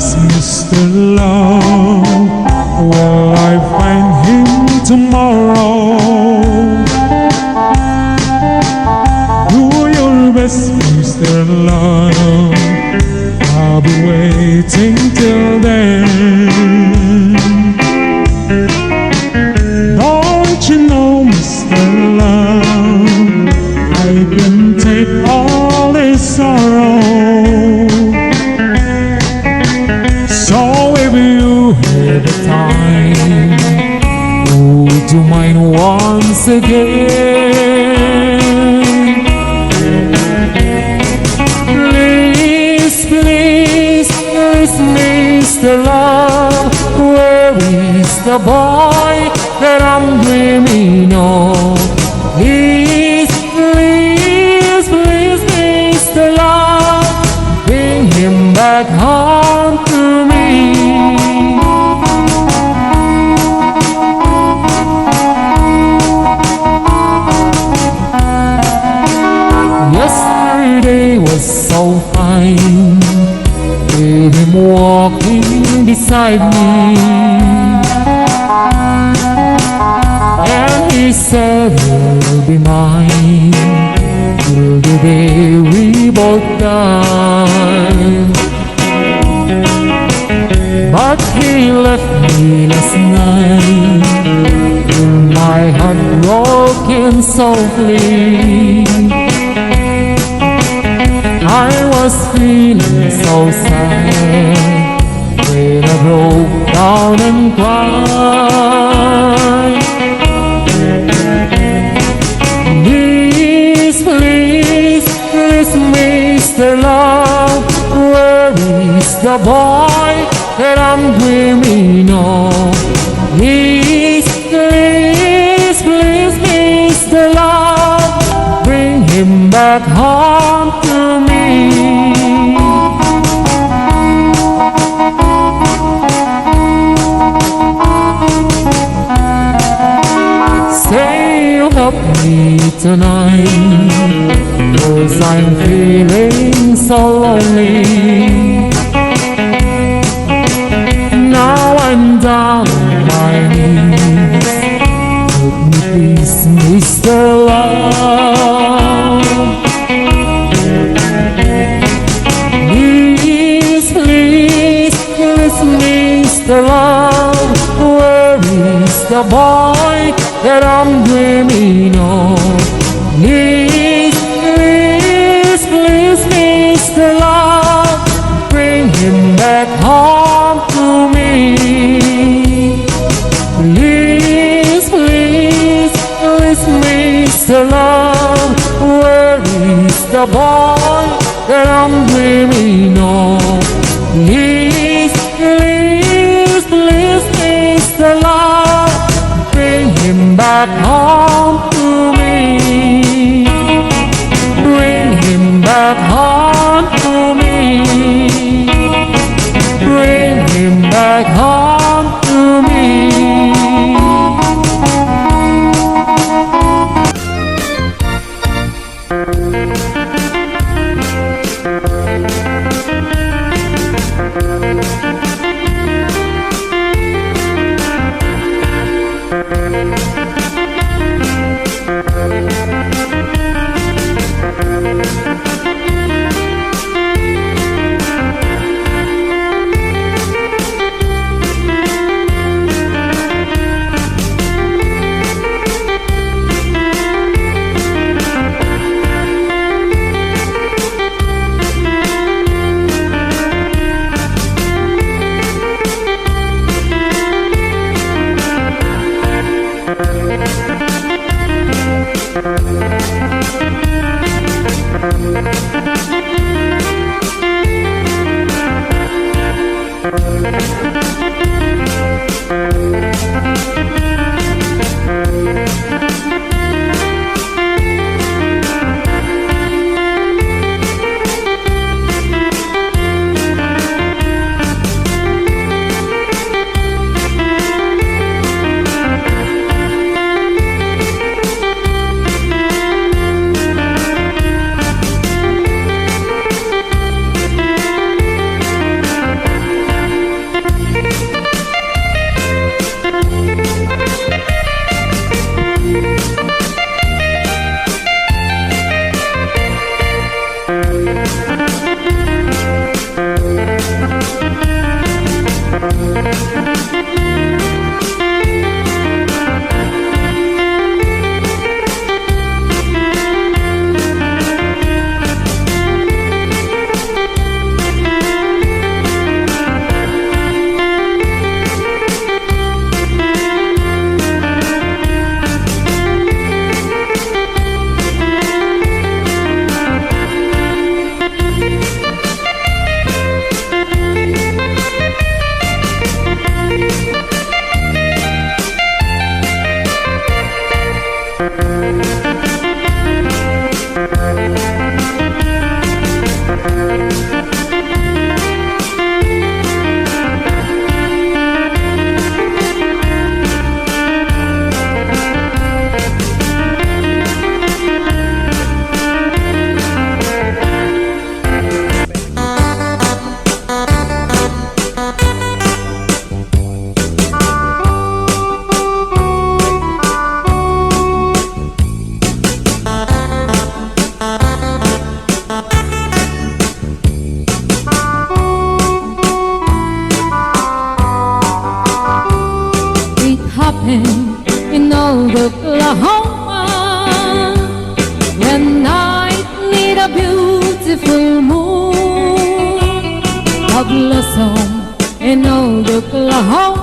is Mr. Love? Will I find him tomorrow? Do your best, Mr. Love. I'll be waiting till then. Don't you know, Mr. Love, I can take all this sorrow. So if you have the time, would you mind once again? Please, please, please, Mr. Love, where is the boy that I'm dreaming of? Please, please, please, Mr. Love, bring him back home to me. Yesterday was so fine, with him walking beside me, and he said he'll be mine till the day we both die. But he left me last night, with my heart broken softly. I was feeling so sad when I broke down and cried. Please, please, please, Mr. Love, where is the boy that I'm dreaming of? Please, please, please, Mr. Love, bring him back home to me. Say you'll help me tonight, 'cause I'm feeling so lonely. Now I'm down on my knees, help me please, Mr. Love. Please, please, please, Mr. Love, where is the boy that I'm dreaming of? Please, please, please, Mr. Love, bring him back home to me. Please, please, please, Mr. Love, where is the boy that I'm dreaming of? Please, please, please, Mr. Love, bring him back home to me. Bring him back home to me. Bring him back home to me. home in old Oklahoma.